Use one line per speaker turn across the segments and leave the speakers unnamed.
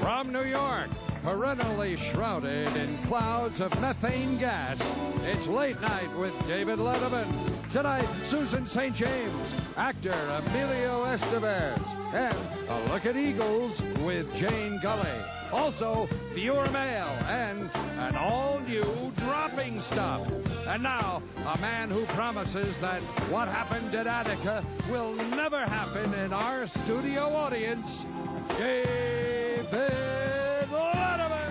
From New York, perennially shrouded in clouds of methane gas, it's Late Night with David Letterman. Tonight, Susan St. James, actor Emilio Estevez, and A Look at Eagles with Jane Gully. Also, viewer mail and an all-new dropping stuff. And now, a man who promises that what happened at Attica will never happen in our studio audience, David Letterman.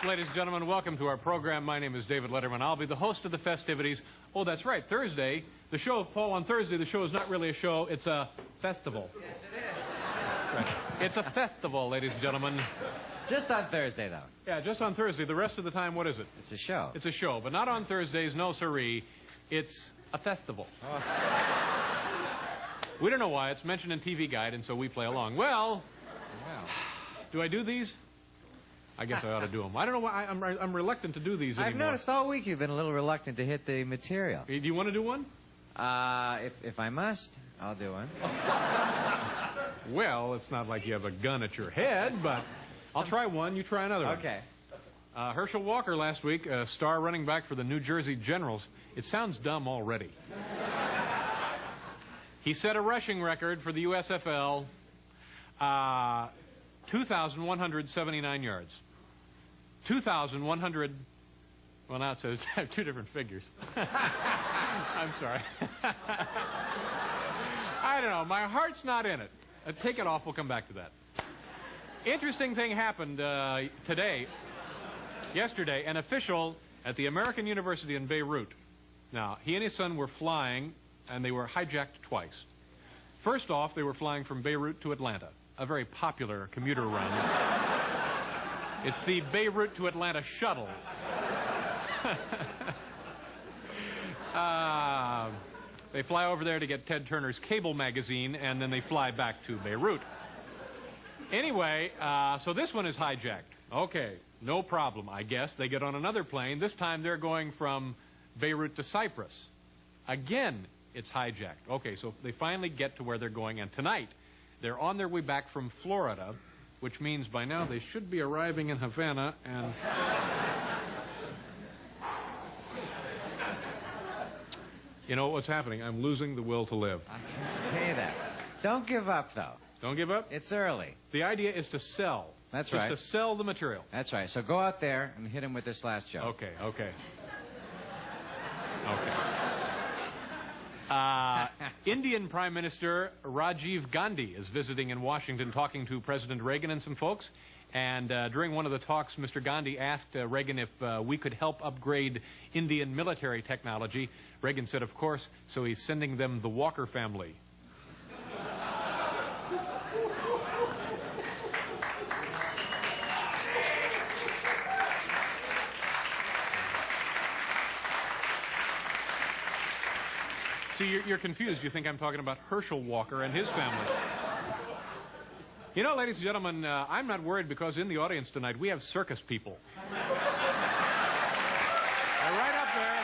Ladies and gentlemen, welcome to our program. My name is David Letterman. I'll be the host of the festivities. Oh, that's right, Thursday. The show fall on Thursday. The show is not really a show. It's a festival.
Yes, it is.
That's right. It's a festival, ladies and gentlemen.
Just on Thursday, though.
Yeah, just on Thursday. The rest of the time, what is it?
It's a show.
It's a show, but not on Thursdays, no siree. It's a festival.
Oh.
We don't know why. It's mentioned in TV Guide, and so we play along. Well, do I do these? I guess I ought to do them. I don't know why. I'm reluctant to do these anymore.
I've noticed all week you've been a little reluctant to hit the material.
Do you want to do one?
If I must, I'll do one.
Well, it's not like you have a gun at your head, but I'll try one. You try another one.
Okay.
Herschel Walker last week, a star running back for the New Jersey Generals. It sounds dumb already. He set a rushing record for the USFL, 2,179 yards. 2,100, well, now it says I have two different figures. I'm sorry. I don't know. My heart's not in it. Take it off. We'll come back to that. Interesting thing happened yesterday. An official at the American University in Beirut. Now, he and his son were flying, and they were hijacked twice. First off, they were flying from Beirut to Atlanta, a very popular commuter run. It's the Beirut to Atlanta shuttle. They fly over there to get Ted Turner's Cable magazine, and then they fly back to Beirut. Anyway, so this one is hijacked. Okay, no problem, I guess. They get on another plane. This time they're going from Beirut to Cyprus. Again, it's hijacked. Okay, so they finally get to where they're going, and tonight they're on their way back from Florida, which means by now they should be arriving in Havana, and... You know what's happening? I'm losing the will to live.
I can say that. Don't give up, though.
Don't give up?
It's early.
The idea is to sell.
That's right.
Just to sell the material.
That's right. So go out there and hit him with this last joke.
Okay, okay. Indian Prime Minister Rajiv Gandhi is visiting in Washington, talking to President Reagan and some folks. And during one of the talks, Mr. Gandhi asked Reagan if we could help upgrade Indian military technology. Reagan said, of course, so he's sending them the Walker family. See, you're confused. You think I'm talking about Herschel Walker and his family. You know, ladies and gentlemen, I'm not worried because in the audience tonight we have circus people. They're right up there.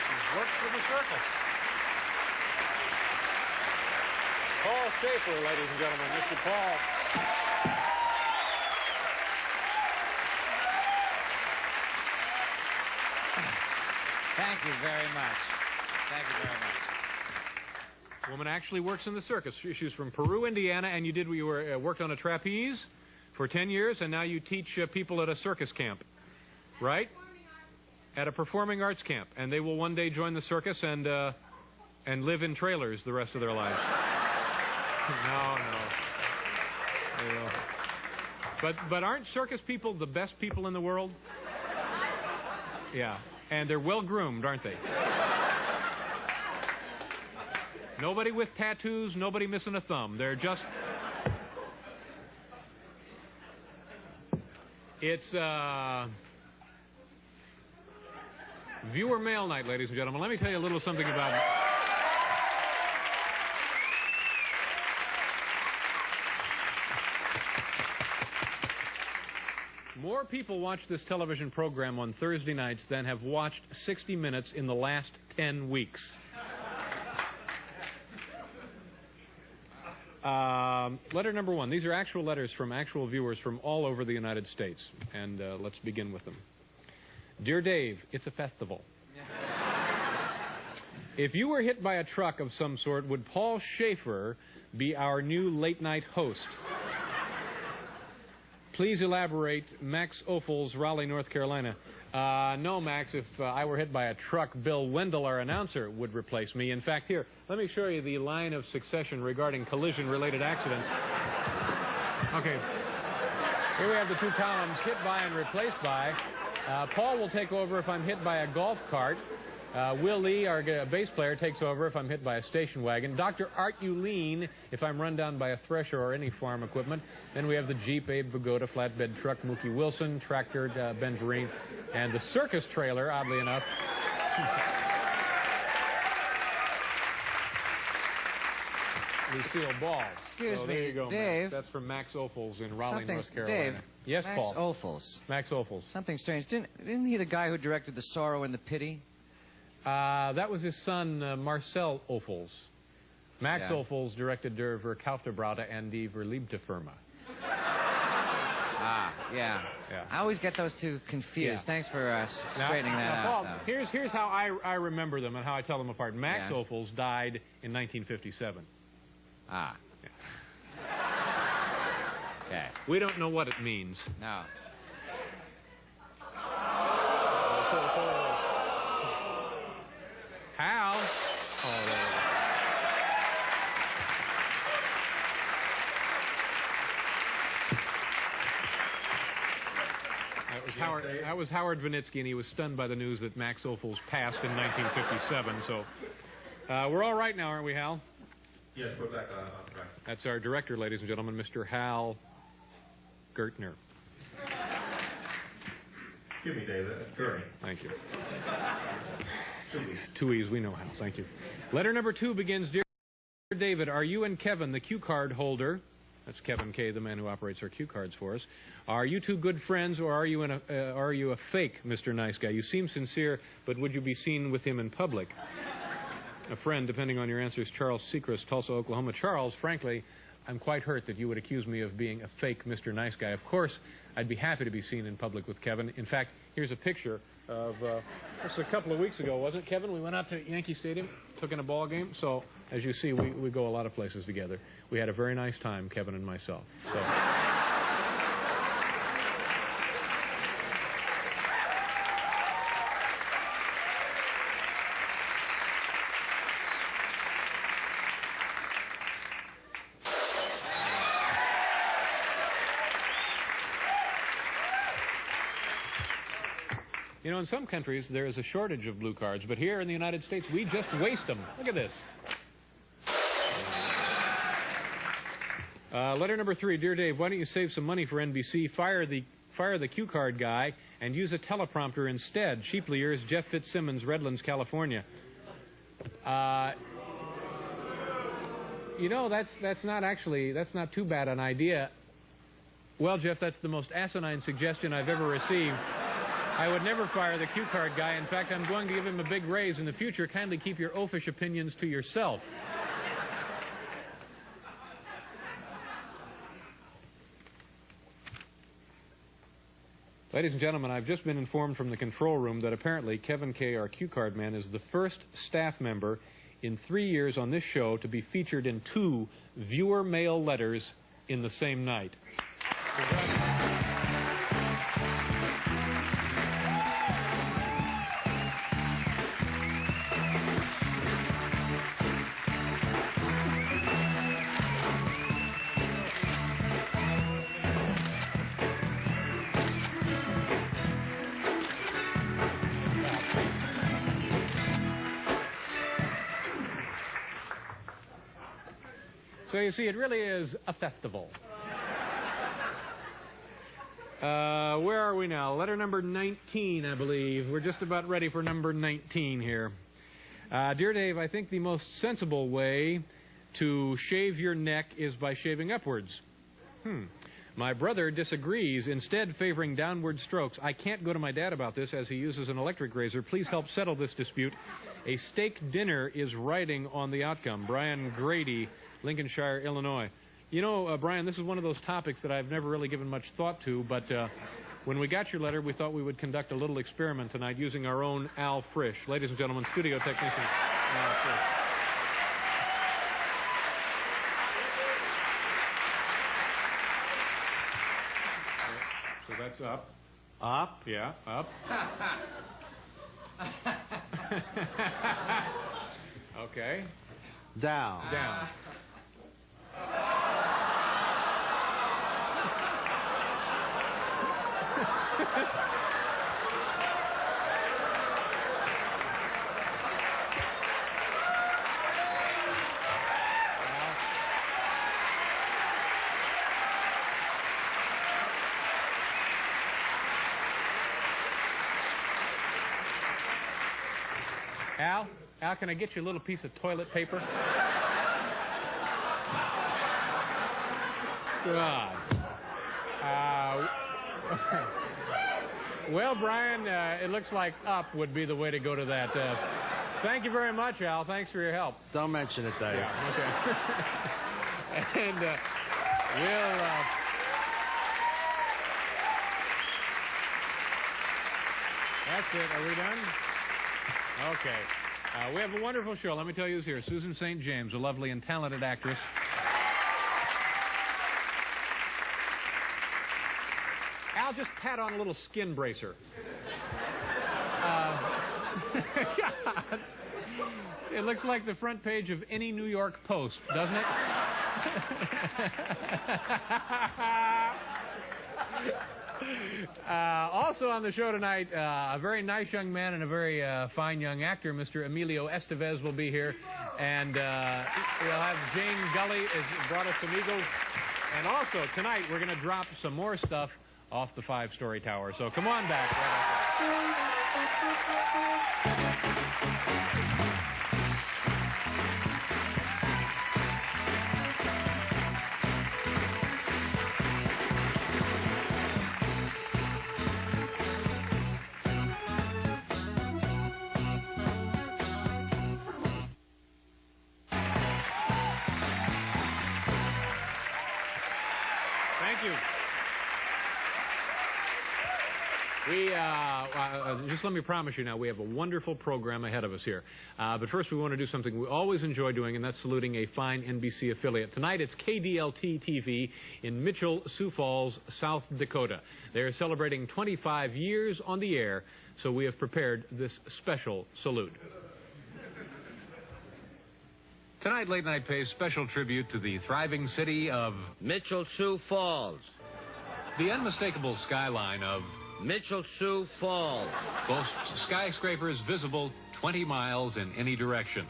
He works for the circus. Paul Schaefer, ladies and gentlemen, Mr. Paul.
Thank you very much. Thank you very much.
Woman actually works in the circus. She's from Peru, Indiana, and you worked on a trapeze for 10 years, and now you teach people at a circus camp, right? At a performing arts camp, and they will one day join the circus, and and live in trailers the rest of their lives. No. They will. But aren't circus people the best people in the world? Yeah, and they're well groomed, aren't they? Nobody with tattoos, nobody missing a thumb. They're just... It's viewer mail night, ladies and gentlemen. Let me tell you a little something about... More people watch this television program on Thursday nights than have watched 60 Minutes in the last 10 weeks. Letter number 1. These are actual letters from actual viewers from all over the United States. And let's begin with them. Dear Dave, it's a festival. If you were hit by a truck of some sort, would Paul Schaefer be our new late-night host? Please elaborate. Max Ophuls, Raleigh, North Carolina. No, Max, if I were hit by a truck, Bill Wendell, our announcer, would replace me. In fact, here, let me show you the line of succession regarding collision-related accidents. Okay. Here we have the two columns, hit by and replaced by. Paul will take over if I'm hit by a golf cart. Will Lee, our bass player, takes over if I'm hit by a station wagon. Dr. Art Uleen if I'm run down by a thresher or any farm equipment. Then we have the Jeep, Abe Vigoda, flatbed truck, Mookie Wilson, tractor, Ben Vereen, and the circus trailer, oddly enough. Lucille Ball.
Excuse
so
me,
there you go,
Dave.
Max. That's from Max Ophuls in Raleigh, North Carolina.
Dave,
Yes,
Max
Paul.
Ophuls.
Max Ophuls.
Something strange. Didn't he the guy who directed The Sorrow and the Pity?
That was his son, Marcel Ophuls. Max
Yeah.
Ophuls directed Der Verkaufte and Die Verliebte Firma.
Yeah.
Yeah.
I always get those two confused.
Yeah.
Thanks for straightening that out.
Paul,
though.
here's how I remember them and how I tell them apart. Max
Yeah.
Ophuls died in 1957.
Ah. Okay.
We don't know what it means.
No.
Hal. Oh, there we go. That was Howard Vinitsky, and he was stunned by the news that Max Ophuls passed in 1957. So we're all right now, aren't we, Hal?
Yes, we're back on track.
That's our director, ladies and gentlemen, Mr. Hal Gertner.
Excuse me, Dave. That's Gurney.
Thank you.
2 weeks.
2 E's, we know how. Thank you. Letter number 2 begins, Dear David, are you and Kevin, the cue card holder, that's Kevin K., the man who operates our cue cards for us, are you two good friends, or are you a fake Mr. Nice Guy? You seem sincere, but would you be seen with him in public? A friend, depending on your answers, Charles Sechrist, Tulsa, Oklahoma. Charles, frankly, I'm quite hurt that you would accuse me of being a fake Mr. Nice Guy. Of course, I'd be happy to be seen in public with Kevin. In fact, here's a picture of, this was a couple of weeks ago, wasn't it, Kevin? We went out to Yankee Stadium, took in a ball game. So, as you see, we go a lot of places together. We had a very nice time, Kevin and myself. So. You know, in some countries, there is a shortage of blue cards, but here in the United States, we just waste them. Look at this. Letter number 3. Dear Dave, why don't you save some money for NBC, fire the cue card guy, and use a teleprompter instead? Cheaply yours, Jeff Fitzsimmons, Redlands, California. You know, that's not too bad an idea. Well, Jeff, that's the most asinine suggestion I've ever received. I would never fire the cue card guy. In fact, I'm going to give him a big raise in the future. Kindly keep your oafish opinions to yourself. Ladies and gentlemen, I've just been informed from the control room that apparently Kevin K., our cue card man, is the first staff member in 3 years on this show to be featured in 2 viewer mail letters in the same night. So you see, it really is a festival. Where are we now? Letter number 19, I believe. We're just about ready for number 19 here. Dear Dave, I think the most sensible way to shave your neck is by shaving upwards. My brother disagrees, instead favoring downward strokes. I can't go to my dad about this as he uses an electric razor. Please help settle this dispute. A steak dinner is riding on the outcome. Brian Grady, Lincolnshire, Illinois. You know, Brian, this is one of those topics that I've never really given much thought to, but when we got your letter, we thought we would conduct a little experiment tonight using our own Al Frisch. Ladies and gentlemen, studio technician Al Frisch. So that's up.
Up.
Yeah, up. Okay.
Down.
Down. Al, can I get you a little piece of toilet paper? God. Well, Brian, it looks like up would be the way to go to that. Thank you very much, Al. Thanks for your help.
Don't mention it, Dave.
Yeah, okay. And we'll... That's it. Are we done? Okay. We have a wonderful show. Let me tell you this here. Susan St. James, a lovely and talented actress. Al, just pat on a little skin bracer. God. It looks like the front page of any New York Post, doesn't it? Also on the show tonight, a very nice young man and a very fine young actor, Mr. Emilio Estevez, will be here. And we'll have Jane Gully has brought us some eagles. And also, tonight, we're going to drop some more stuff off the 5-story tower. So come on back. Thank you. Just let me promise you now, we have a wonderful program ahead of us here. But first we want to do something we always enjoy doing, and that's saluting a fine NBC affiliate. Tonight it's KDLT-TV in Mitchell, Sioux Falls, South Dakota. They are celebrating 25 years on the air, so we have prepared this special salute. Tonight, Late Night pays special tribute to the thriving city of
Mitchell, Sioux Falls.
the unmistakable skyline of
Mitchell, Sioux Falls.
boasts skyscrapers visible 20 miles in any direction.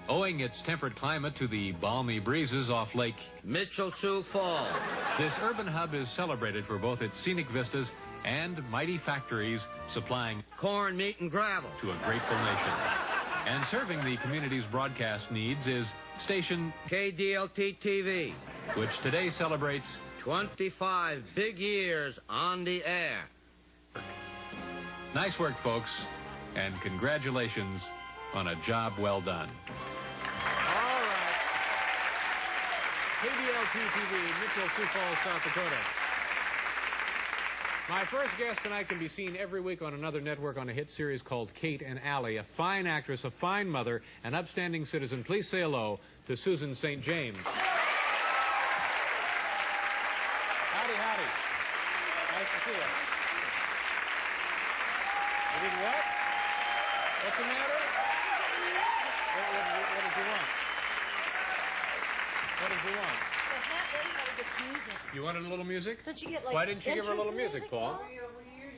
Owing its temperate climate to the balmy breezes off Lake
Mitchell, Sioux Falls.
this urban hub is celebrated for both its scenic vistas and mighty factories supplying
Corn, meat, and gravel.
to a grateful nation. And serving the community's broadcast needs is station
KDLT TV.
which today celebrates
25 big years on the air.
nice work, folks, and congratulations on a job well done. All right. KDLT-TV, Mitchell, Sioux Falls, South Dakota. My first guest tonight can be seen every week on another network on a hit series called Kate and Allie, a fine actress, a fine mother, an upstanding citizen. Please say hello to Susan St. James. Howdy, howdy. Nice to see you. You did what? What's the matter? What did you want? What did you want?
The hat lady never gets music.
You wanted a little music?
Don't you get like
Why didn't you give her a little
entrance
music, Paul?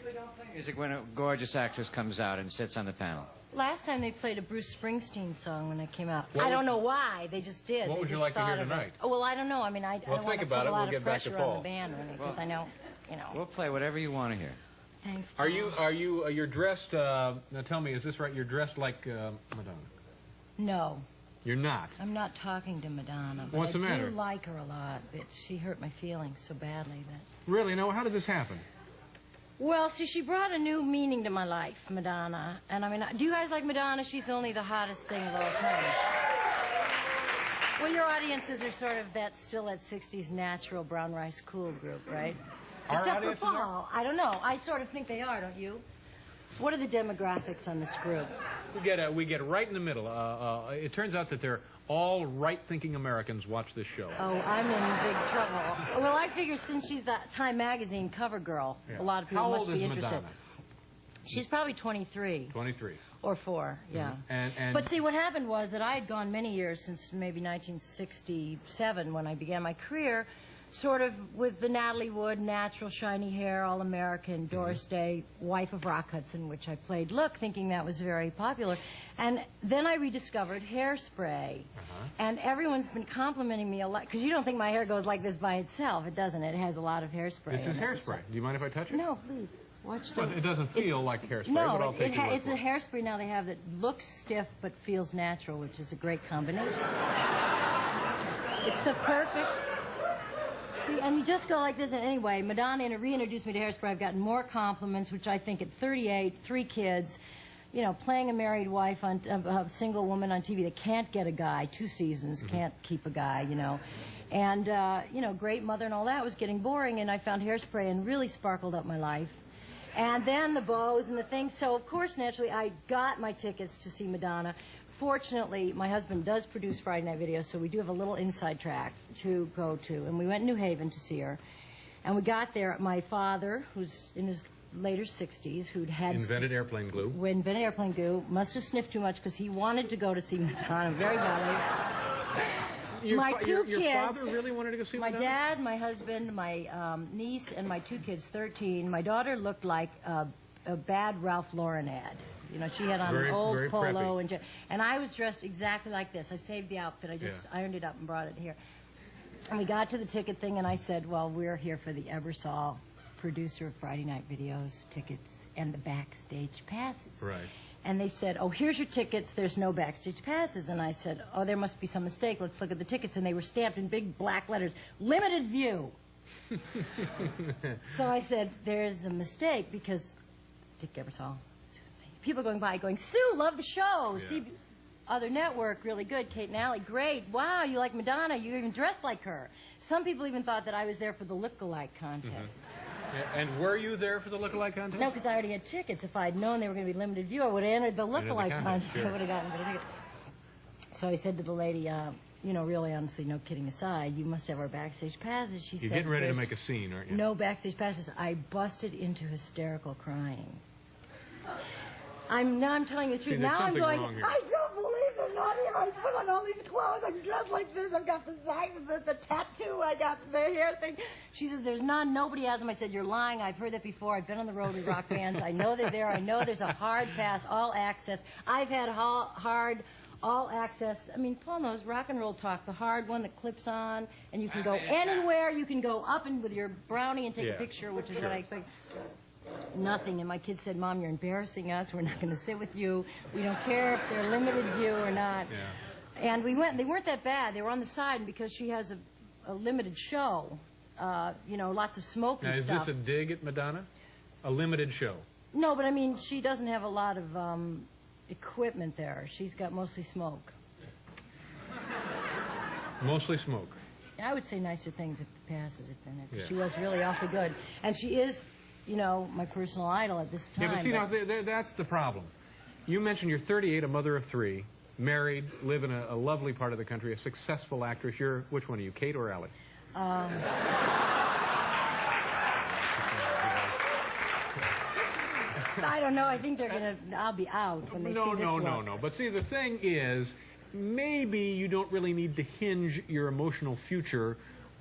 usually don't play music when a gorgeous actress comes out and sits on the panel.
Last time they played a Bruce Springsteen song when it came out.
What
I don't know why. They just did.
What
They
would you
just
like to
thought
hear
of it.
tonight?
Oh, well, I don't know. I mean, I
Well,
don't want
think
to
about
put
it.
a lot
We'll
of
get back to
pressure on
Paul.
the band or anything, because I know, you know.
We'll play whatever you want to hear.
Thanks,
Are
Paul.
you're dressed, now tell me, is this right? You're dressed like Madonna.
No,
You're not.
I'm not talking to Madonna. But
What's the
I
matter?
do like her a lot, but she hurt my feelings so badly that...
Really? No, how did this happen?
Well, see, she brought a new meaning to my life, Madonna. And I mean, do you guys like Madonna? She's only the hottest thing of all time. Well, your audiences are sort of still that 60s natural brown rice cool group, right?
Our
Except for
audiences
Paul. I don't know. I sort of think they are, don't you? What are the demographics on this group?
We get right in the middle. It turns out that they're all right-thinking Americans watch this show.
Oh, I'm in big trouble. Well, I figure since she's that Time magazine cover girl,
Yeah.
a lot of people
How
must
old
be
is
interested.
Madonna?
She's probably 23.
23.
Or 4, yeah.
And
But see, what happened was that I had gone many years, since maybe 1967 when I began my career, sort of with the Natalie Wood, natural shiny hair, all-American, Doris Day, wife of Rock Hudson, which I played Look, thinking that was very popular. And then I rediscovered Hairspray. And everyone's been complimenting me a lot, because you don't think my hair goes like this by itself. It doesn't. It has a lot of hairspray.
This is
in it.
hairspray. Do you mind if I touch it?
No, please. Watch
Well, it doesn't feel like hairspray,
no,
but I'll take your word
it's
for
a
it.
hairspray now they have that looks stiff but feels natural, which is a great combination. It's the perfect... And you just go like this, and anyway, Madonna reintroduced me to hairspray. I've gotten more compliments, which I think at 38, 3 kids, you know, playing a married wife, a single woman on TV that can't get a guy, 2 seasons, can't keep a guy, you know. And, you know, great mother and all that was getting boring, and I found Hairspray and really sparkled up my life. And then the bows and the things. So, of course, naturally, I got my tickets to see Madonna. Fortunately, my husband does produce Friday night videos, so we do have a little inside track to go to. And we went to New Haven to see her. And we got there. My father, who's in his later 60s, who'd had...
Invented airplane glue.
Invented airplane glue. Must have sniffed too much because he wanted to go to see Madonna very badly. My two kids...
Your father really wanted to go see
my
Madonna?
dad, my husband, my niece, and my 2 kids, 13. My daughter looked like a bad Ralph Lauren ad. You know, she had on an old
very
polo,
preppy.
and I was dressed exactly like this. I saved the outfit. I just ironed it up and brought it here. And we got to the ticket thing, and I said, well, we're here for the Ebersol, producer of Friday Night Videos, tickets, and the backstage passes.
Right.
And they said, oh, here's your tickets. There's no backstage passes. And I said, oh, there must be some mistake. Let's look at the tickets. And they were stamped in big black letters, limited view. So I said, there's a mistake because Dick Ebersol. People going by going, Sue, love the show.
Yeah.
See, other network, really good. Kate and Allie, great. Wow, you like Madonna. You even dressed like her. Some people even thought that I was there for the look-alike contest.
Yeah, and were you there for the look-alike contest?
No, because I already had tickets. If I'd known they were going to be limited view, I would have entered the look-alike contest.
Sure.
I would have gotten the ticket. So I said to the lady, you know, really honestly, no kidding aside, you must have our backstage passes. She
You're
said,
getting ready to
"There's
make a scene, aren't you?
no backstage passes." I busted into hysterical crying. I'm telling you the truth.
See, there's
Now I'm
something
going,
wrong here.
I don't believe they're not here. I put on all these clothes. I'm dressed like this. I've got the tattoo. I got the hair thing. She says, there's nobody has them. I said, you're lying. I've heard that before. I've been on the road with rock bands. I know they're there. I know there's a hard pass, all access. I've had hard, all access. I mean, Paul knows rock and roll talk, the hard one that clips on, and you can go anywhere. You can go up and with your brownie and take a picture, which is what I expect. Nothing. And my kids said, Mom, you're embarrassing us. We're not going to sit with you. We don't care if they're limited view or not.
Yeah.
And we went. They weren't that bad. They were on the side, and because she has a limited show, you know, lots of smoke and
Now, is
stuff.
this a dig at Madonna? A limited show?
No, but I mean, she doesn't have a lot of equipment there. She's got mostly smoke.
Mostly smoke.
I would say nicer things if the passes had been it.
Yeah.
She was really awfully good. And she is, you know, my personal idol at this time.
Yeah, but see, now, that's the problem. You mentioned you're 38, a mother of 3, married, live in a lovely part of the country, a successful actress. You're, which one are you, Kate or Allie?
I don't know. I think they're going to, I'll be out when they see this one.
No. But see, the thing is, maybe you don't really need to hinge your emotional future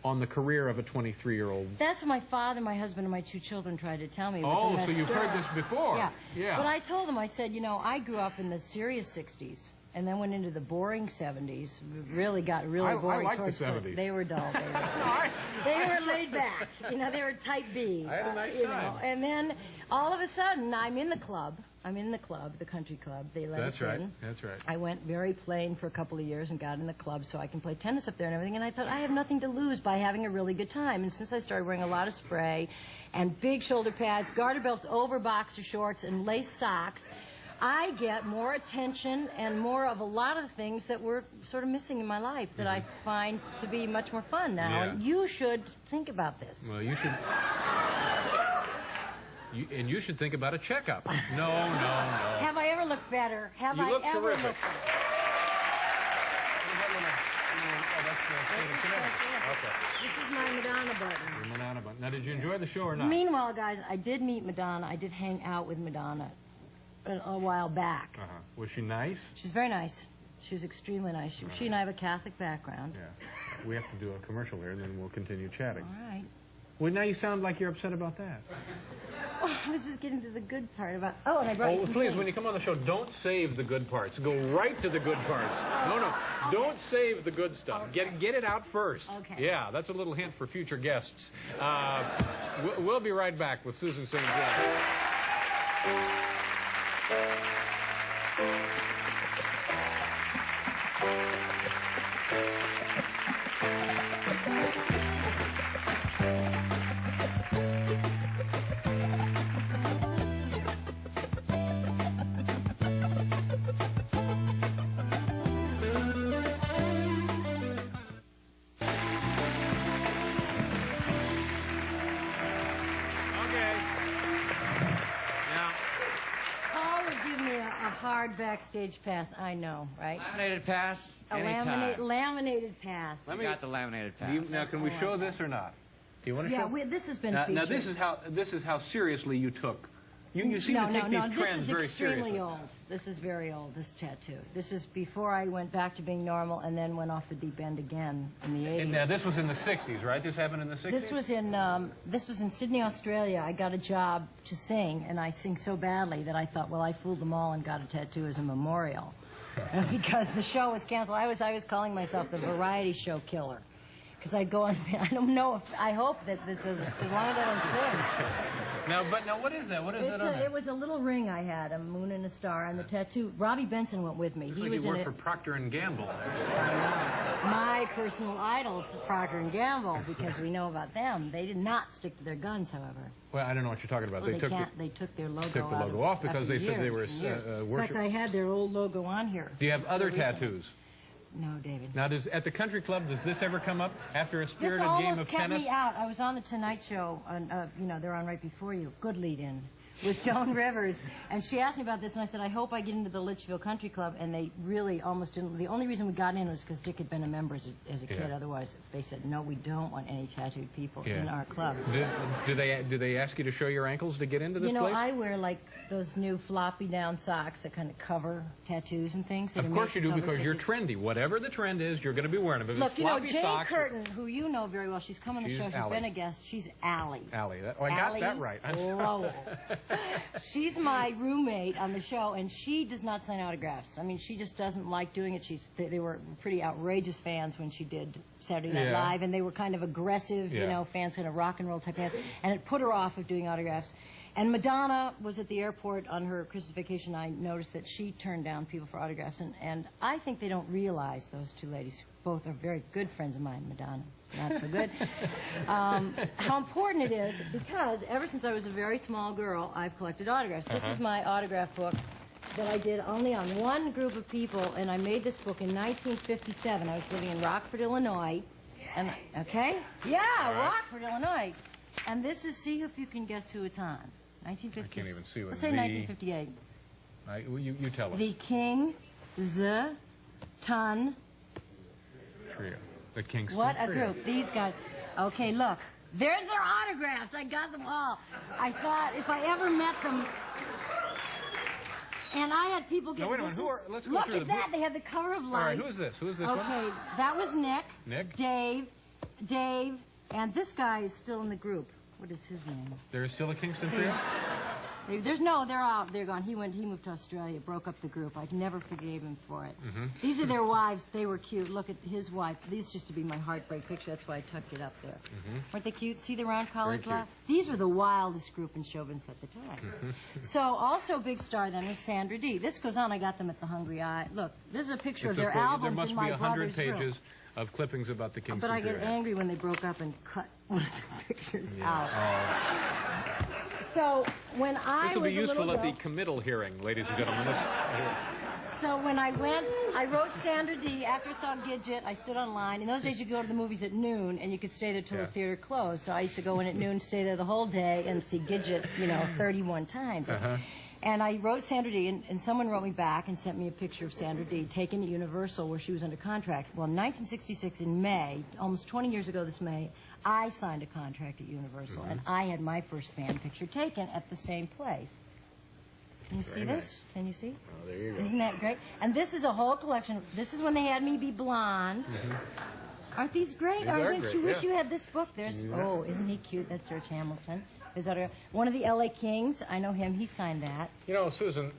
on the career of a 23-year-old?
That's what my father, my husband, and my 2 children tried to tell me. with
Oh,
the
so you've heard
mascara.
this before.
Yeah.
Yeah.
But I told them, I said, you know, I grew up in the serious 60s and then went into the boring 70s. Really got really boring.
I like
towards
the 70s.
They were dull. They were laid back. You know, they were type B.
I had a nice
you
time.
know. And then all of a sudden, I'm in the club. The country club. They let us in.
That's right.
I went very plain for a couple of years and got in the club so I can play tennis up there and everything. And I thought, I have nothing to lose by having a really good time. And since I started wearing a lot of spray and big shoulder pads, garter belts over boxer shorts, and lace socks, I get more attention and more of a lot of the things that were sort of missing in my life that I find to be much more fun now.
Yeah.
And you should think about this.
Well, you should... you should think about a checkup. No.
Have I ever looked better? Have
You
I
look
ever
terrific.
looked better?
Oh, that's the state of Connecticut. Okay.
This is my Madonna button.
Your Madonna button. Now, did you enjoy the show or not?
Meanwhile, guys, I did meet Madonna. I did hang out with Madonna a while back.
Uh-huh. Was she nice?
She's very nice. She was extremely nice. She and I have a Catholic background.
Yeah. We have to do a commercial here, and then we'll continue chatting.
All right.
Well, now you sound like you're upset about that.
Oh, I was just getting to the good part about... Oh, and I brought you some
please,
things.
when you come on the show, don't save the good parts. Go right to the good parts. No. Don't save the good stuff.
Okay.
Get it out first.
Okay.
Yeah, that's a little hint for future guests. We'll be right back with Susan St. James.
Hard backstage pass, I know, right?
Laminated pass?
A
Anytime.
laminated pass.
You got the laminated pass.
Now, can we show this or not? Do you want to show?
Yeah, this has been
Now,
featured.
this is how seriously you took. You seem to take these trends
this is
very
extremely
seriously.
old. This is very old, this tattoo. This is before I went back to being normal and then went off the deep end again in the 80s.
And now this was in the 60s, right? This happened in the 60s?
This was in Sydney, Australia. I got a job to sing, and I sing so badly that I thought, well, I fooled them all and got a tattoo as a memorial. Because the show was canceled. I was calling myself the variety show killer. Because I'd go on, I hope that this is, as long as I don't sing.
Now, what is that? What is that on there?
It was a little ring I had, a moon and a star, and the tattoo. Robbie Benson went with me.
Looks
He
like
was
you
in
work
it.
for Procter & Gamble.
My personal idols, Procter & Gamble, because we know about them. They did not stick to their guns, however.
Well, I don't know what you're talking about.
Well,
They
they took their logo
took the
out
logo off because
after
they said they
years
were
and years. In
worship.
fact, I had their old logo on here.
Do you have other
Recently.
tattoos?
No, David.
Now, at the country club, does this ever come up after a
This
spirited game
almost
of
kept
tennis?
me out. I was on the Tonight Show, they're on right before you. Good lead-in. With Joan Rivers, and she asked me about this, and I said, I hope I get into the Litchfield Country Club, and they really almost didn't. The only reason we got in was because Dick had been a member as a kid. Otherwise, they said, no, we don't want any tattooed people in our club.
Do they ask you to show your ankles to get into this place?
I wear, like, those new floppy down socks that kind of cover tattoos and things.
Of course you do, because you're trendy. Whatever the trend is, you're going to be wearing them. If
Look,
it's floppy
Jane
socks,
Curtin, who you know very well, she's come on the
She's
show, she's
Allie.
been a guest. She's Allie.
Allie. I got that right. I'm sorry.
Lowell. She's my roommate on the show, and she does not sign autographs. I mean, she just doesn't like doing it. They were pretty outrageous fans when she did Saturday Night Live, and they were kind of aggressive, fans, kind of rock and roll type fans, and it put her off of doing autographs. And Madonna was at the airport on her Christmas vacation. I noticed that she turned down people for autographs, and I think they don't realize, those two ladies, both are very good friends of mine, Madonna, not so good, how important it is, because ever since I was a very small girl, I've collected autographs. This is my autograph book that I did only on one group of people, and I made this book in 1957. I was living in Rockford, Illinois, and, okay? Yeah, Rockford, Illinois. And this is, see if you can guess who it's on. 1950s.
I can't even see what
Let's say 1958.
You tell us.
The King, Ton.
Trio. The Kingston
What a
Trio.
group. These guys. Okay, look. There's their autographs. I got them all. I thought if I ever met them. And I had people get.
No, wait a minute. Let's go
look
through
at that. They had the cover of Life.
All right, who's this? Who's this one?
Okay, that was Nick.
Nick.
Dave. Dave, and this guy is still in the group. What is his name?
There's still a Kingston
See?
Trio?
They're out. They're gone. He moved to Australia, broke up the group. I never forgave him for it. These are their wives. They were cute. Look at his wife. These used to be my heartbreak picture. That's why I tucked it up there. Weren't they cute? See the round collared glass? These were the wildest group in show business at the time. So also big star then was Sandra Dee. This goes on. I got them at the Hungry Eye. Look, this is a picture of their albums in my brother's
There must be 100
room.
pages of clippings about the Kingston
But I
Trio.
get angry when they broke up and cut one of the pictures out. So when I
This will
was
be
a
useful
little
at the
girl,
committal hearing, ladies and gentlemen.
so when I went, I wrote Sandra Dee. After I saw Gidget, I stood online. In those days, you could go to the movies at noon, and you could stay there till the theater closed. So I used to go in at noon, stay there the whole day, and see Gidget, 31 times. And I wrote Sandra Dee, and someone wrote me back and sent me a picture of Sandra Dee taken to Universal where she was under contract. Well, in 1966, in May, almost 20 years ago this May, I signed a contract at Universal, and I had my first fan picture taken at the same place. Can you see this?
Nice.
Can you see?
Oh, there you go.
Isn't that great? And this is a whole collection. This is when they had me be blonde. Aren't these great?
These are
Don't
great,
you wish
yeah.
you had this book? There's oh, isn't he cute? That's George Hamilton. There's one of the L.A. Kings. I know him. He signed that.
You know, Susan,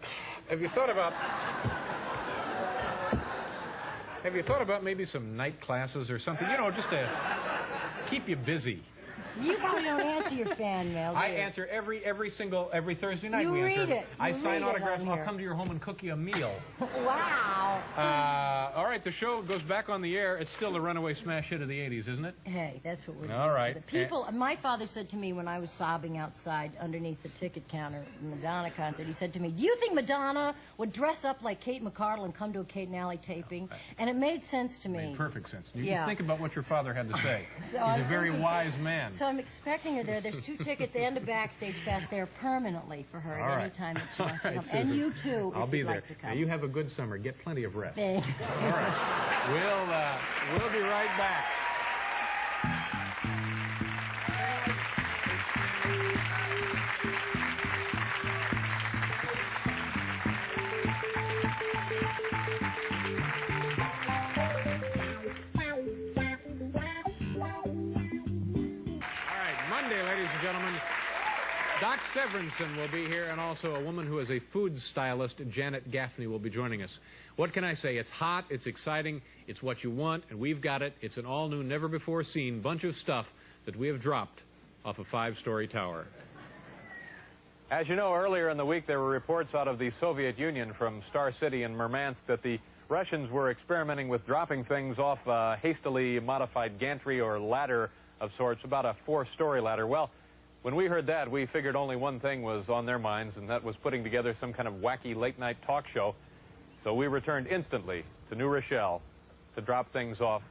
have you thought about maybe some night classes or something? You know, just to keep you busy.
You probably don't answer your fan mail, do
I
you?
answer every Thursday night.
You
we answer
read it.
I
You
sign
read it
autographs.
on
I'll
here.
come to your home and cook you a meal.
Wow.
All right, the show goes back on the air. It's still a runaway smash hit of the 80s, isn't it?
Hey, that's what we're doing.
All right.
The people, my father said to me when I was sobbing outside underneath the ticket counter at the Madonna concert, he said to me, do you think Madonna would dress up like Kate McCardle and come to a Kate and Alley taping? And it made sense to me.
Made perfect sense. You
Yeah.
think about what your father had to say.
So
He's
I'm
a very
thinking-
wise man.
So I'm expecting her there. There's 2 tickets and a backstage pass there permanently for her
All
at
right.
any time that she
All
wants to
right,
come.
Susan.
And you too,
I'll
if
be
you'd
there.
like to come.
Now, you have a good summer. Get plenty of rest.
Thanks.
All right. We'll be right back. All right, Monday, ladies and gentlemen, Doc Severinsen will be here, and also a woman who is a food stylist, Janet Gaffney, will be joining us. What can I say? It's hot, it's exciting, it's what you want, and we've got it. It's an all-new, never-before-seen bunch of stuff that we have dropped off a 5-story tower. As you know, earlier in the week, there were reports out of the Soviet Union from Star City and Murmansk that the Russians were experimenting with dropping things off a hastily modified gantry or ladder of sorts, about a 4-story ladder. Well, when we heard that, we figured only one thing was on their minds, and that was putting together some kind of wacky late-night talk show. So we returned instantly to New Rochelle to drop things off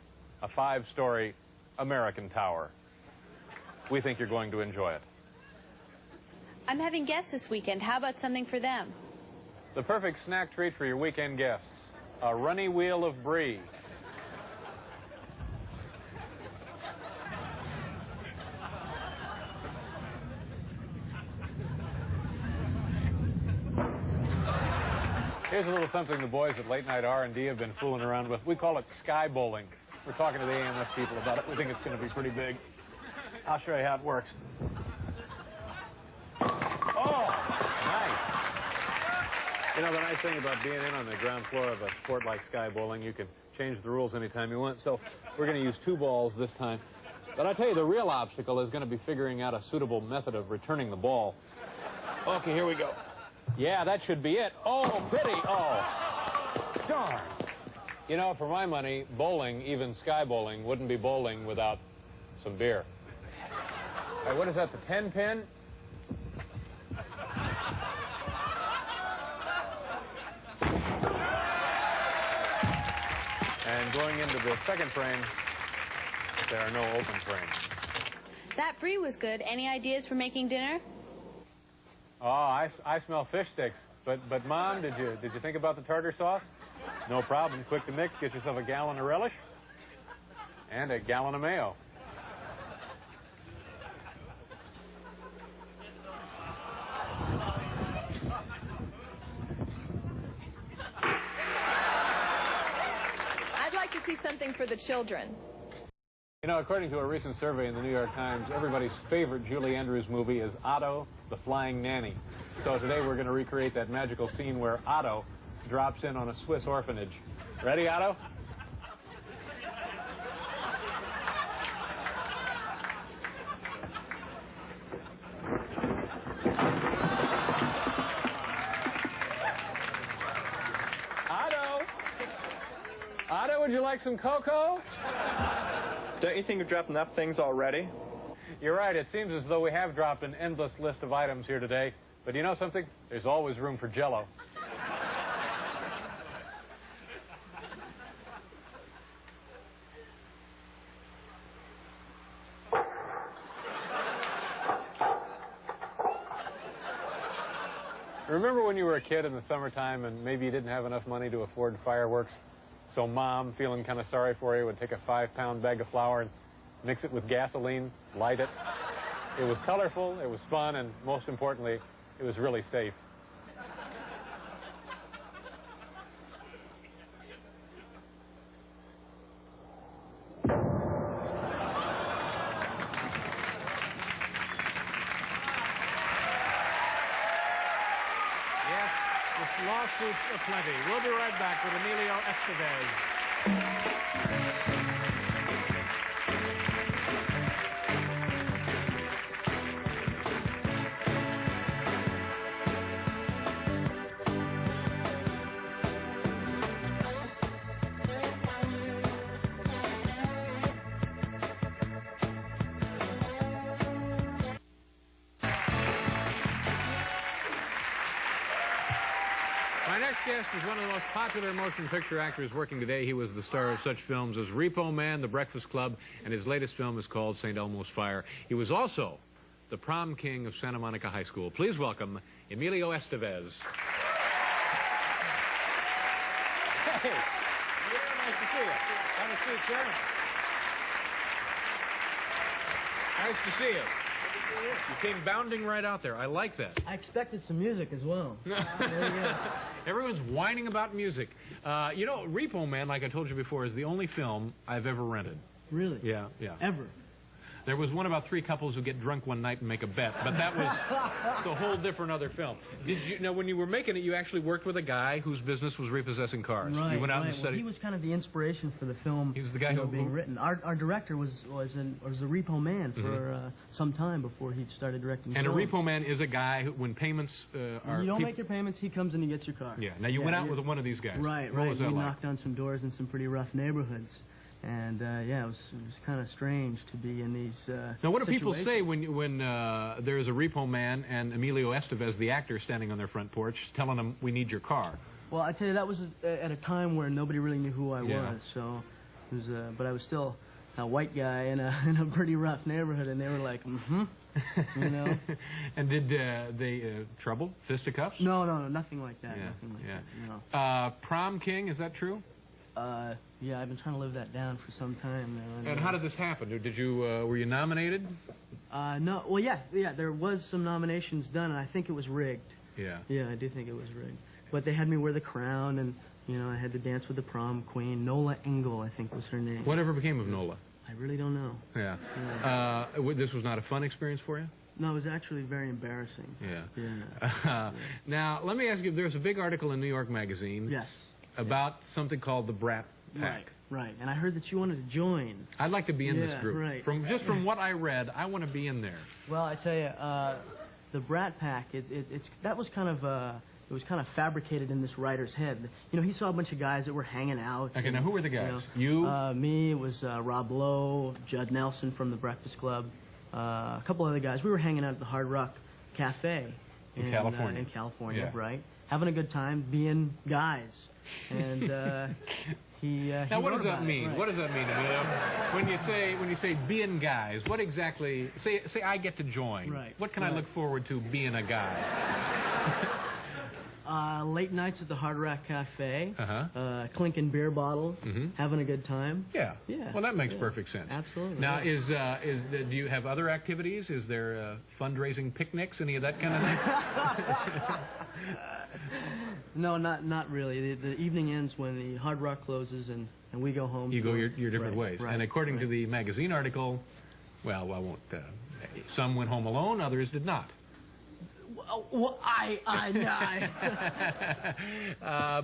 a 5-story American tower. We think you're going to enjoy it.
I'm having guests this weekend. How about something for them?
The perfect snack treat for your weekend guests, a runny wheel of brie. Here's a little something the boys at Late Night R&D have been fooling around with. We call it sky bowling. We're talking to the AMF people about it. We think it's going to be pretty big. I'll show you how it works. Oh, nice. You know, the nice thing about being in on the ground floor of a sport like sky bowling, you can change the rules anytime you want. So we're going to use 2 balls this time. But I tell you, the real obstacle is going to be figuring out a suitable method of returning the ball. Okay, here we go. Yeah, that should be it. Oh, pretty. Oh, darn. You know, for my money, bowling, even sky bowling, wouldn't be bowling without some beer. All right, what is that, the 10 pin? And going into the second frame, there are no open frames.
That brie was good. Any ideas for making dinner?
Oh, I smell fish sticks. But Mom, did you think about the tartar sauce? No problem. Quick to mix. Get yourself a gallon of relish and a gallon of mayo.
I'd like to see something for the children.
You know, according to a recent survey in the New York Times, everybody's favorite Julie Andrews movie is Otto, the Flying Nanny. So today we're going to recreate that magical scene where Otto drops in on a Swiss orphanage. Ready, Otto? Otto, would you like some cocoa?
Don't you think you've dropped enough things already?
You're right. It seems as though we have dropped an endless list of items here today. But you know something? There's always room for Jell-O. Remember when you were a kid in the summertime and maybe you didn't have enough money to afford fireworks? So Mom, feeling kind of sorry for you, would take a 5-pound bag of flour and mix it with gasoline, light it. It was colorful, it was fun, and most importantly, it was really safe. Lawsuits aplenty. We'll be right back with Emilio Estevez. My next guest is one of the most popular motion picture actors working today. He was the star of such films as Repo Man, The Breakfast Club, and his latest film is called St. Elmo's Fire. He was also the prom king of Santa Monica High School. Please welcome Emilio Estevez. Hey, nice to see you. Have a seat, sir. Nice to see you. You came bounding right out there. I like that.
I expected some music as well. There you go.
Everyone's whining about music. You know, Repo Man, like I told you before, is the only film I've ever rented.
Really?
Yeah, yeah.
Ever?
There was one about 3 couples who get drunk one night and make a bet, but that was a whole different other film. Did you now when you were making it, you actually worked with a guy whose business was repossessing cars?
Right.
You went out and
Well,
studied.
he was kind of the inspiration for the film.
He was the guy who
being written. Our director was a Repo Man for some time before he started directing.
And
films.
a Repo Man is a guy who, when payments are...
When you don't make your payments, he comes and he gets your car.
Yeah. Now you went out with one of these guys.
Right.
What was that
We
like?
knocked on some doors in some pretty rough neighborhoods. And, yeah, it was kind of strange to be in these
Now, what do people
situations.
say when there's a Repo Man and Emilio Estevez, the actor, standing on their front porch, telling them, we need your car?
Well, I tell you, that was at a time where nobody really knew who I
Yeah.
was. So, it was, but I was still a white guy in a pretty rough neighborhood, and they were like, you know.
And did they trouble, fisticuffs?
No, nothing like that.
Yeah,
Nothing like
yeah.
that. No.
Prom king, is that true?
Yeah, I've been trying to live that down for some time now.
And how did this happen? Did you were you nominated?
No. Well, yeah. There was some nominations done, and I think it was rigged.
Yeah.
Yeah, I do think it was rigged. But they had me wear the crown, and you know, I had to dance with the prom queen, Nola Engel, I think was her name.
Whatever became of Nola?
I really don't know.
Yeah. This was not a fun experience for you?
No, it was actually very embarrassing.
Yeah.
Yeah.
Now, let me ask you, there's a big article in New York Magazine.
Yes.
About something called the Brat Pack.
Right. And I heard that you wanted to join.
I'd like to be in this group.
Right.
From what I read, I want to be in there.
Well, I tell you, the Brat Pack, that was kind of it was kind of fabricated in this writer's head. You know, he saw a bunch of guys that were hanging out.
Okay, now who were the guys?
You? Me, it was Rob Lowe, Judd Nelson from The Breakfast Club, a couple other guys. We were hanging out at the Hard Rock Cafe
in California.
In California,
Yeah.
Right. Having a good time, being guys. And
now, what does that mean?
Right.
What does that mean, Emilio? When you say being guys, what exactly? Say I get to join.
Right.
What can I look forward to being a guy?
Late nights at the Hard Rock Cafe,
Uh-huh.
clinking beer bottles, having a good time.
Yeah.
Yeah.
Well, that makes perfect sense.
Absolutely.
Now, do you have other activities? Is there fundraising picnics, any of that kind of thing?
No, not really. The evening ends when the Hard Rock closes and we go home.
You go your different
Right,
ways.
right,
And according to the magazine article, well, I won't. Some went home alone, others did not.
Well,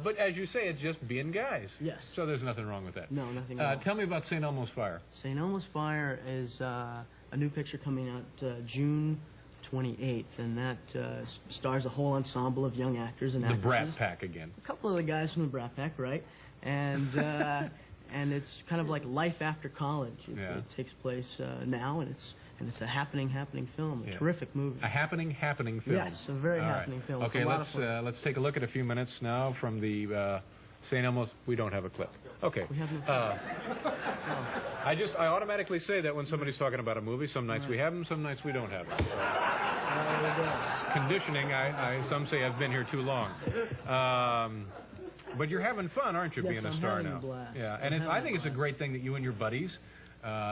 but as you say, it's just being guys.
Yes.
So there's nothing wrong with that.
No, nothing at all.
Tell me about St. Elmo's Fire.
St. Elmo's Fire is a new picture coming out June 28th, and that stars a whole ensemble of young actors and actresses.
The Brat Pack again.
A couple of the guys from the Brat Pack, right? And and it's kind of like life after college. It takes place now, and it's a happening film. A terrific movie.
A happening film.
Yes, a very happening film.
Okay, let's take a look at a few minutes now from the St. Elmo's. We don't have a clip. Okay.
We have no
I automatically say that when somebody's talking about a movie. Some nights we have them, some nights we don't have them. Conditioning. Some say I've been here too long. But you're having fun, aren't you, being a star now? Yeah, and I think it's a great thing that you and your buddies.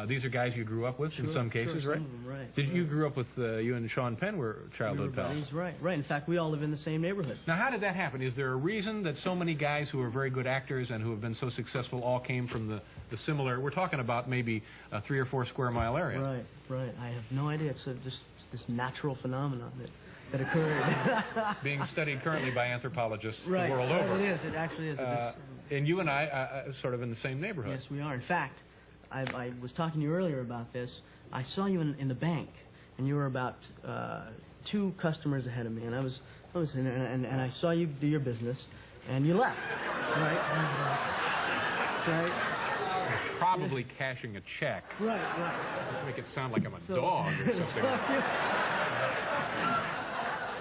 These are guys you grew up with in some cases, right?
Right.
You grew up with you and Sean Penn were childhood pals?
Buddies, right. In fact, we all live in the same neighborhood.
Now, how did that happen? Is there a reason that so many guys who are very good actors and who have been so successful all came from the similar? We're talking about maybe a 3 or 4 square mile area.
Right. I have no idea. It's just this natural phenomenon that occurred.
Being studied currently by anthropologists the
right.
world over.
It is. It actually is.
And you and I sort of in the same neighborhood.
Yes, we are. In fact, I was talking to you earlier about this. I saw you in the bank, and you were about 2 customers ahead of me, and I was in there, and I saw you do your business, and you left, right?
Probably cashing a check.
Right.
Make it sound like I'm a dog or something.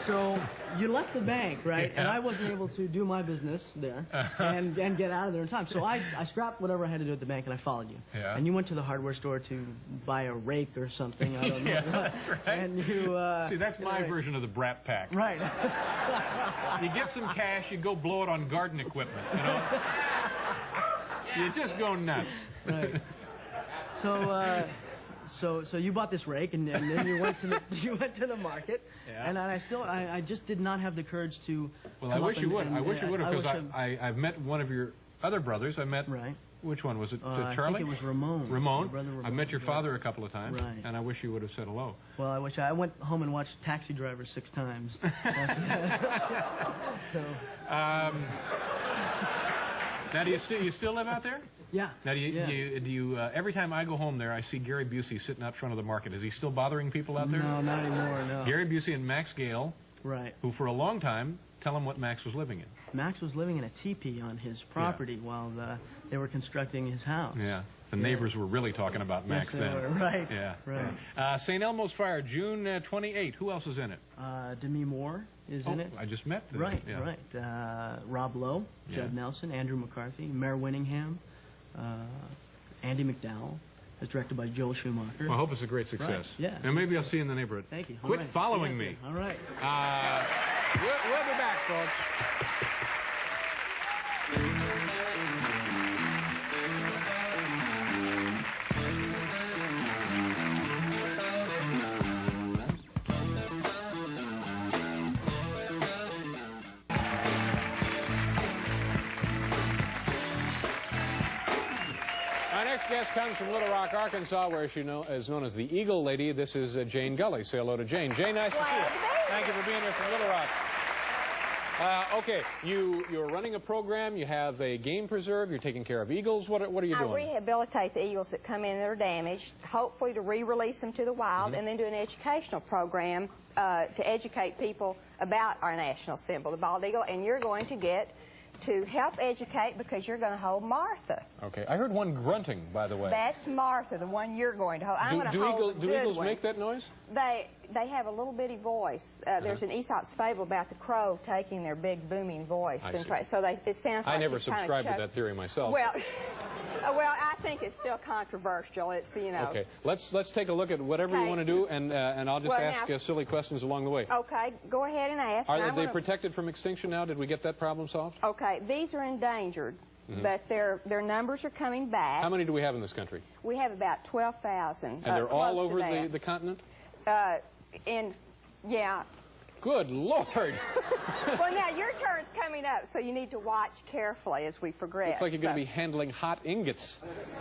So you left the bank, right? Yeah. And I wasn't able to do my business there and get out of there in time. So I scrapped whatever I had to do at the bank and I followed you.
Yeah.
And you went to the hardware store to buy a rake or something. I don't know.
Yeah, that's right.
And you
see, that's my version of the Brat Pack.
Right.
You get some cash, you go blow it on garden equipment. You know. You just go nuts.
Right. So you bought this rake, and then you went to the market,
yeah.
And I just did not have the courage to.
Well, I wish you would. I wish you would have, because I've met one of your other brothers. I met.
Right.
Which one was it?
I
Charlie?
think it was Ramon.
Ramon. I met your father a couple of times,
right.
And I wish you would have said hello.
Well, I went home and watched Taxi Driver 6 times. So.
Now, do you still live out there?
Yeah.
Now, do you every time I go home there, I see Gary Busey sitting out front of the market. Is he still bothering people out there?
No, not anymore, no.
Gary Busey and Max Gale,
right.
Who for a long time, tell him what Max was living in.
Max was living in a teepee on his property while they were constructing his house.
Yeah. The neighbors were really talking about Max then.
Were. Right.
Yeah.
Right.
St. Elmo's Fire, June 28. Who else is in it?
Demi Moore is in it.
I just met them.
Right. Rob Lowe, Judd Nelson, Andrew McCarthy, Mayor Winningham, Andy McDowell. It's directed by Joel Schumacher.
Well, I hope it's a great success.
Right. Yeah.
And maybe I'll see you in the neighborhood.
Thank you.
Quit following me.
All right.
We'll be back, folks. Our next guest comes from Little Rock, Arkansas, where she is known as the Eagle Lady. This is Jane Gully. Say hello to Jane. Jane, nice to see you. Thank you for being here from Little Rock. Okay, you're running a program. You have a game preserve. You're taking care of eagles. What are you doing?
I rehabilitate the eagles that come in that are damaged, hopefully to re-release them to the wild, and then do an educational program to educate people about our national symbol, the bald eagle. And you're going to get to help educate because you're going to hold Martha.
Okay, I heard one grunting, by the way.
That's Martha, the one you're going to hold. I'm going to hold
do eagles make that noise?
they have a little bitty voice. There's an Aesop's fable about the crow taking their big booming voice.
I see.
So it sounds like
I never
she's kinda
subscribed to that theory myself.
Well, well, I think it's still controversial. It's, you know.
Okay, let's take a look at whatever you want to do, and I'll just ask silly questions along the way.
Okay, go ahead and ask.
Are they protected from extinction now? Did we get that problem solved?
Okay, these are endangered, but their numbers are coming back.
How many do we have in this country?
We have about 12,000.
And they're all over the continent?
Yeah.
Good Lord!
Well, now, your turn's coming up, so you need to watch carefully as we progress.
Looks like you're going to be handling hot ingots.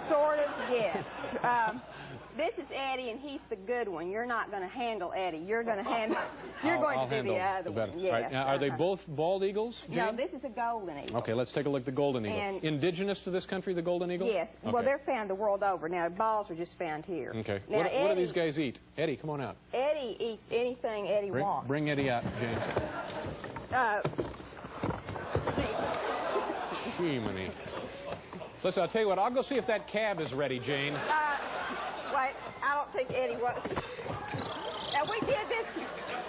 Sort of, yes. This is Eddie, and he's the good one. You're not going to handle Eddie. You're going to handle. You're going to do the other one.
Yeah. Right. Now, are they both bald eagles, Jane?
No, this is a golden eagle.
Okay, let's take a look at the golden eagle.
And
indigenous to this country, the golden eagle?
Yes.
Okay.
Well, they're found the world over. Now, balls are just found here.
Okay.
Now,
What do these guys eat? Eddie, come on out.
Eddie eats anything Eddie wants.
Bring Eddie out, Jane. Shemini. Listen, I'll tell you what. I'll go see if that cab is ready, Jane.
Wait, I don't think Eddie was. Now, we did this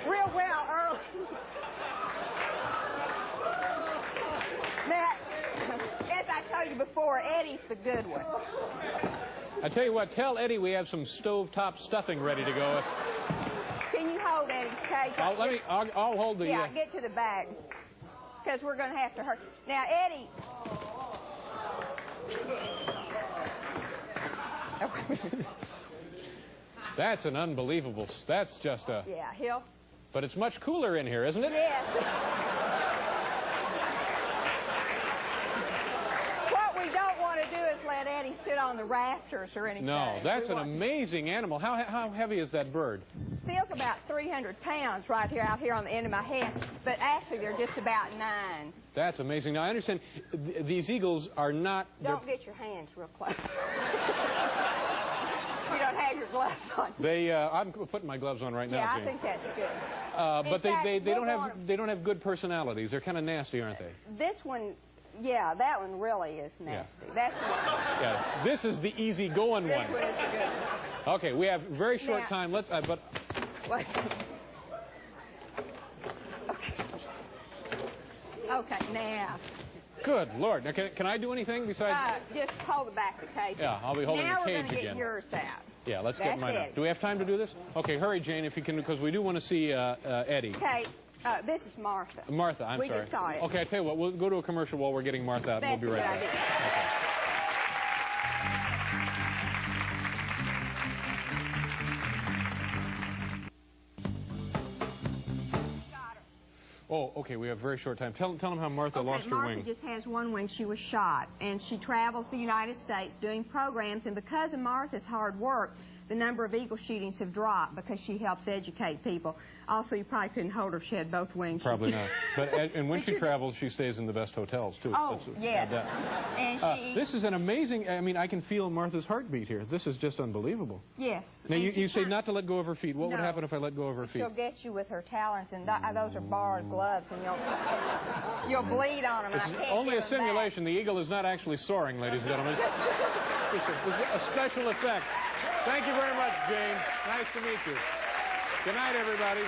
real well early. Now, as I told you before, Eddie's the good one.
I tell you what, tell Eddie we have some stovetop stuffing ready to go.
Can you hold Eddie's cage?
I'll hold the...
Yeah, get to the back, because we're going to have to hurt. Now, Eddie...
That's an unbelievable... That's just a...
Yeah, he'll...
But it's much cooler in here, isn't it?
Yes. What we don't want to do is let Eddie sit on the rafters or anything.
No, that's an amazing animal. How heavy is that bird?
Feels about 300 pounds right here, out here on the end of my hand, but actually they're just about 9.
That's amazing. Now, I understand these eagles are not...
Don't get your hands real close. You don't have your gloves on.
I'm putting my gloves on right now,
Yeah, I
Jane.
think that's good.
But they don't have good personalities. They're kind of nasty, aren't they?
This one, yeah, that one really is nasty.
Yeah.
That's one.
Yeah, this is the easy-going one.
This one is the good one.
Okay, we have very short time. Let's. But.
Wait. Okay, now.
Good Lord! Now, can I do anything besides?
Just hold the back of the cage.
Yeah, I'll be holding the cage again.
Now we're going to get yours out.
Yeah, let's get mine out. Do we have time to do this? Okay, hurry, Jane, if you can, because we do want to see Eddie.
Okay, this is Martha.
Martha, I'm sorry.
We just saw it.
Okay, I tell you what, we'll go to a commercial while we're getting Martha out, and we'll be right back. Okay. Oh, okay, we have very short time. Tell them how Martha lost her wing.
Martha just has one wing. She was shot, and she travels the United States doing programs, and because of Martha's hard work, the number of eagle shootings have dropped because she helps educate people. Also, you probably couldn't hold her if she had both wings.
Probably not. And when she travels, she stays in the best hotels, too.
Oh, yes. And she
this is an amazing... I mean, I can feel Martha's heartbeat here. This is just unveilable.
Yes.
Now, you say not to let go of her feet. What would happen if I let go of her feet?
She'll get you with her talons, and those are borrowed gloves, and you'll bleed on them.
This is only a simulation. The eagle is not actually soaring, ladies and gentlemen. It's a special effect. Thank you very much, Jane. Nice to meet you. Good night, everybody.